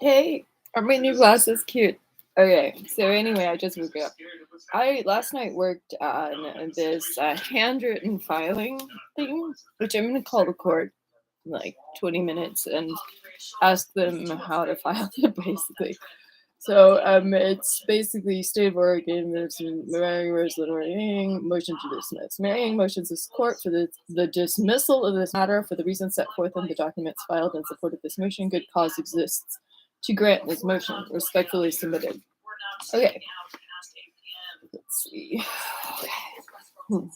Hey, are my new glasses cute? Okay, so anyway, I just woke up. I last night worked on this handwritten filing thing, which I'm gonna call the court in like 20 minutes and ask them how to file it, basically. So it's basically state of Oregon, there's Mary Rosalyn motion to dismiss. Marying motions this court for the dismissal of this matter for the reasons set forth in the documents filed in support of this motion. Good cause exists to grant this motion. Respectfully submitted. Okay. Let's see. Okay. Hmm.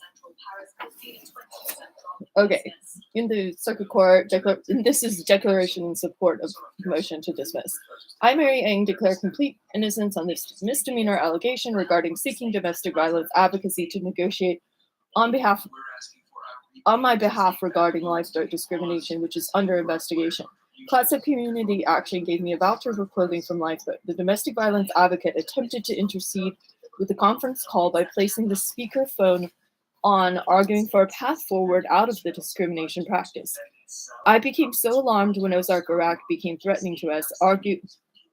Okay. In the circuit court, this is declaration in support of motion to dismiss. I, Mary Ng, declare complete innocence on this misdemeanor allegation regarding seeking domestic violence advocacy to negotiate on my behalf regarding lifeboat discrimination, which is under investigation. Clatsop Community Action gave me a voucher for clothing from Lifeboat. The domestic violence advocate attempted to intercede with the conference call by placing the speakerphone on, arguing for a path forward out of the discrimination practice. I became so alarmed when Ozark Iraq became threatening to us,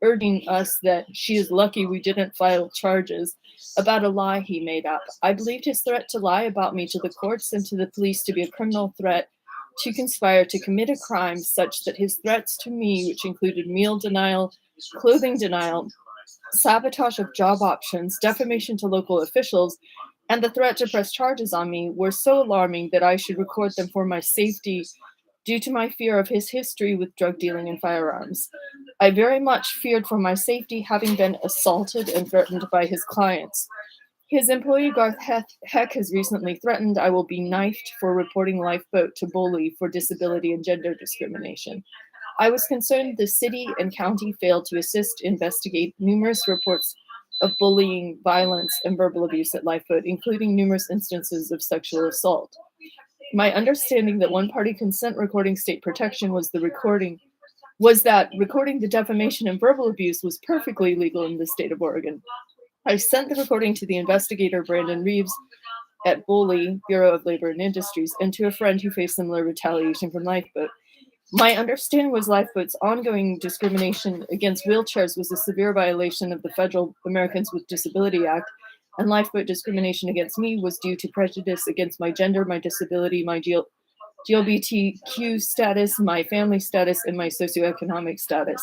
urging us that she is lucky we didn't file charges about a lie he made up. I believed his threat to lie about me to the courts and to the police to be a criminal threat to conspire to commit a crime, such that his threats to me, which included meal denial, clothing denial, sabotage of job options, defamation to local officials, and the threat to press charges on me, were so alarming that I should record them for my safety due to my fear of his history with drug dealing and firearms. I very much feared for my safety, having been assaulted and threatened by his clients. His employee Garth Heck has recently threatened I will be knifed for reporting Lifeboat to bully for disability and gender discrimination. I was concerned the city and county failed to investigate numerous reports of bullying, violence, and verbal abuse at Lifeboat, including numerous instances of sexual assault. My understanding that one-party consent recording state protection was that recording the defamation and verbal abuse was perfectly legal in the state of Oregon. I sent the recording to the investigator Brandon Reeves at BOLI, Bureau of Labor and Industries, and to a friend who faced similar retaliation from Lifeboat. My understanding was Lifeboat's ongoing discrimination against wheelchairs was a severe violation of the Federal Americans with Disability Act, and Lifeboat discrimination against me was due to prejudice against my gender, my disability, my GLBTQ status, my family status, and my socioeconomic status.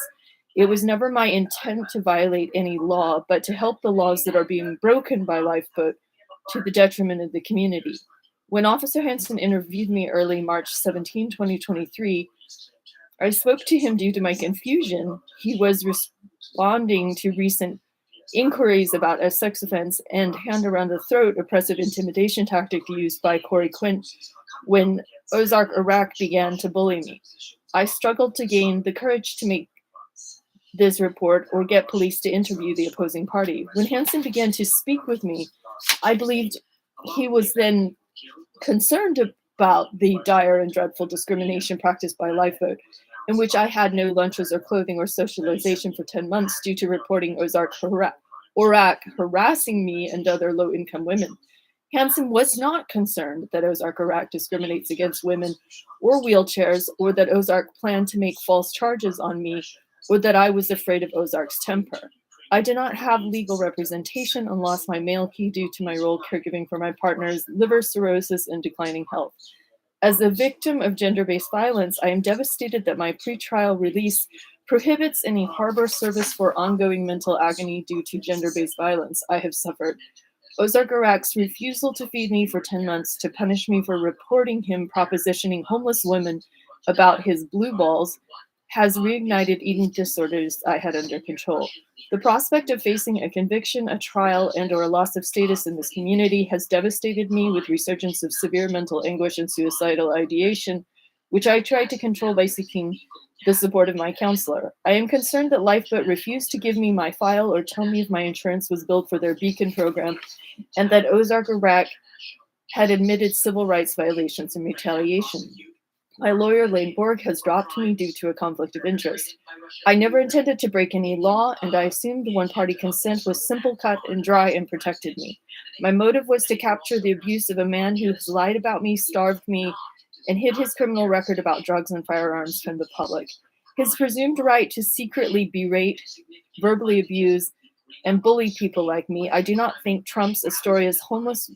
It was never my intent to violate any law, but to help the laws that are being broken by Lifeboat to the detriment of the community. When Officer Hansen interviewed me early March 17, 2023, I spoke to him due to my confusion. He was responding to recent inquiries about a sex offense and hand around the throat oppressive intimidation tactic used by Corey Quint when Ozark Iraq began to bully me. I struggled to gain the courage to make this report or get police to interview the opposing party. When Hansen began to speak with me, I believed he was then concerned about the dire and dreadful discrimination practiced by Lifeboat, in which I had no lunches or clothing or socialization for 10 months due to reporting Orak harassing me and other low-income women. Hansen was not concerned that Ozark Iraq discriminates against women or wheelchairs, or that Ozark planned to make false charges on me, or that I was afraid of Ozark's temper. I did not have legal representation and lost my mail key due to my role caregiving for my partner's liver cirrhosis and declining health. As a victim of gender-based violence, I am devastated that my pretrial release prohibits any harbor service for ongoing mental agony due to gender-based violence I have suffered. Ozark Iraq's refusal to feed me for 10 months to punish me for reporting him propositioning homeless women about his blue balls has reignited eating disorders I had under control. The prospect of facing a conviction, a trial, and or a loss of status in this community has devastated me with resurgence of severe mental anguish and suicidal ideation, which I tried to control by seeking the support of my counselor. I am concerned that Lifeboat refused to give me my file or tell me if my insurance was billed for their Beacon program, and that Ozark Iraq had admitted civil rights violations and retaliation. My lawyer, Lane Borg, has dropped me due to a conflict of interest. I never intended to break any law, and I assumed one-party consent was simple, cut, and dry and protected me. My motive was to capture the abuse of a man who has lied about me, starved me, and hid his criminal record about drugs and firearms from the public. His presumed right to secretly berate, verbally abuse, and bully people like me, I do not think trumps Astoria's homeless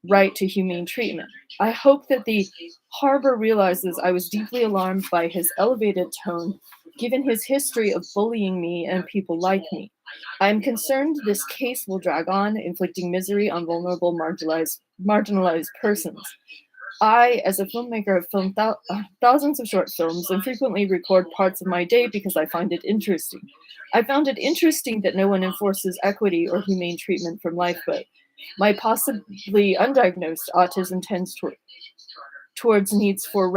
right to humane treatment. I hope that the harbor realizes I was deeply alarmed by his elevated tone, given his history of bullying me and people like me. I am concerned this case will drag on, inflicting misery on vulnerable, marginalized persons. I, as a filmmaker, have filmed thousands of short films and frequently record parts of my day because I find it interesting. I found it interesting that no one enforces equity or humane treatment from Lifeboat. My possibly undiagnosed autism tends towards needs for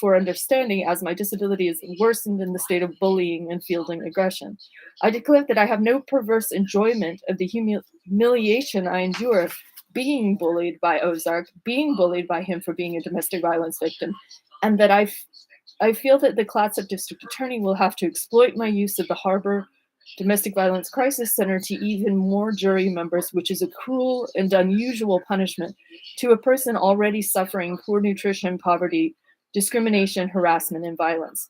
for understanding, as my disability is worsened in the state of bullying and fielding aggression. I declare that I have no perverse enjoyment of the humiliation I endure being bullied by Ozark, being bullied by him for being a domestic violence victim, and that I feel that the Clatsop District Attorney will have to exploit my use of the Harbor Domestic Violence Crisis Center to even more jury members, which is a cruel and unusual punishment to a person already suffering poor nutrition, poverty, discrimination, harassment, and violence.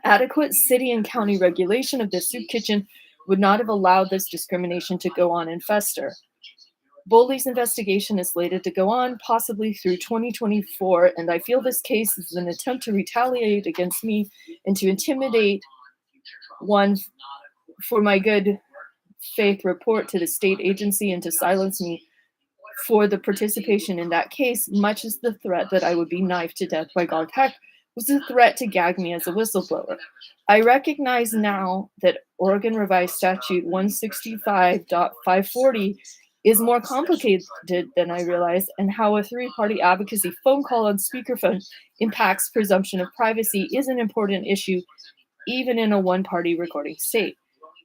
Adequate city and county regulation of the soup kitchen would not have allowed this discrimination to go on and fester. Bowley's investigation is slated to go on, possibly through 2024, and I feel this case is an attempt to retaliate against me and to intimidate one for my good faith report to the state agency and to silence me for the participation in that case, much as the threat that I would be knifed to death by Guard Heck was a threat to gag me as a whistleblower. I recognize now that Oregon Revised Statute 165.540 is more complicated than I realized, and how a three-party advocacy phone call on speakerphone impacts presumption of privacy is an important issue, even in a one-party recording state.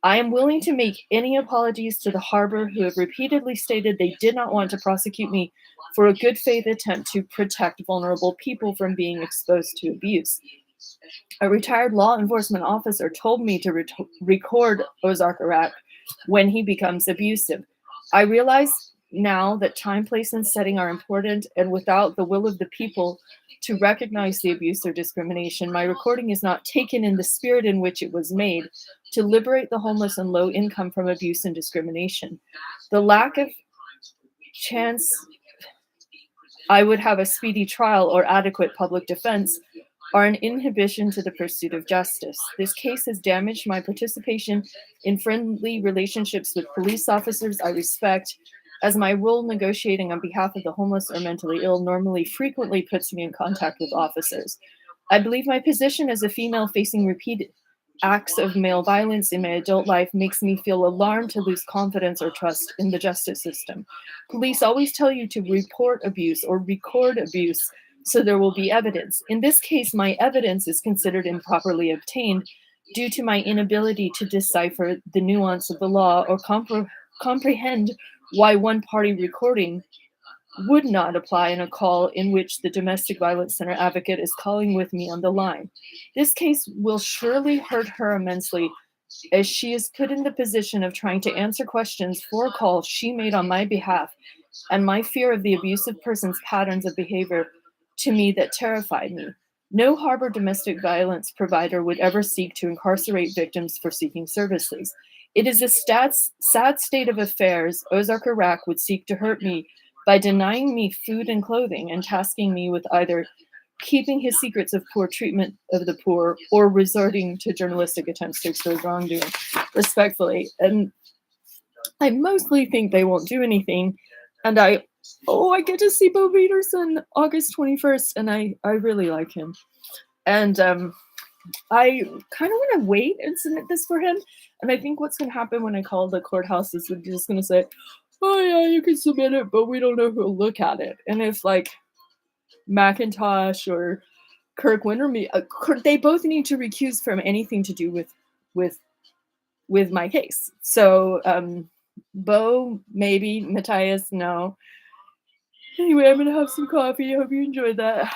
I am willing to make any apologies to the Harbor who have repeatedly stated they did not want to prosecute me for a good faith attempt to protect vulnerable people from being exposed to abuse. A retired law enforcement officer told me to record Ozark Orak when he becomes abusive. I realize now that time, place, and setting are important, and without the will of the people to recognize the abuse or discrimination, my recording is not taken in the spirit in which it was made, to liberate the homeless and low income from abuse and discrimination. The lack of chance I would have a speedy trial or adequate public defense are an inhibition to the pursuit of justice. This case has damaged my participation in friendly relationships with police officers I respect, as my role negotiating on behalf of the homeless or mentally ill normally frequently puts me in contact with officers. I believe my position as a female facing repeated acts of male violence in my adult life makes me feel alarmed to lose confidence or trust in the justice system. Police always tell you to report abuse or record abuse so there will be evidence. In this case, my evidence is considered improperly obtained due to my inability to decipher the nuance of the law or comprehend why one-party recording would not apply in a call in which the Domestic Violence Center advocate is calling with me on the line. This case will surely hurt her immensely, as she is put in the position of trying to answer questions for a call she made on my behalf, and my fear of the abusive person's patterns of behavior to me that terrified me. No Harbor domestic violence provider would ever seek to incarcerate victims for seeking services. It is a sad state of affairs. Ozark Orak would seek to hurt me by denying me food and clothing and tasking me with either keeping his secrets of poor treatment of the poor or resorting to journalistic attempts to expose wrongdoing. Respectfully. And I mostly think they won't do anything. And I get to see Bo Peterson August 21st, and I really like him. And I kind of want to wait and submit this for him. And I think what's going to happen when I call the courthouse is they're just going to say, oh yeah, you can submit it, but we don't know who'll look at it. And if like McIntosh or Kirk Wintermead, they both need to recuse from anything to do with my case. So Bo, maybe. Matthias, no. Anyway, I'm going to have some coffee. I hope you enjoyed that.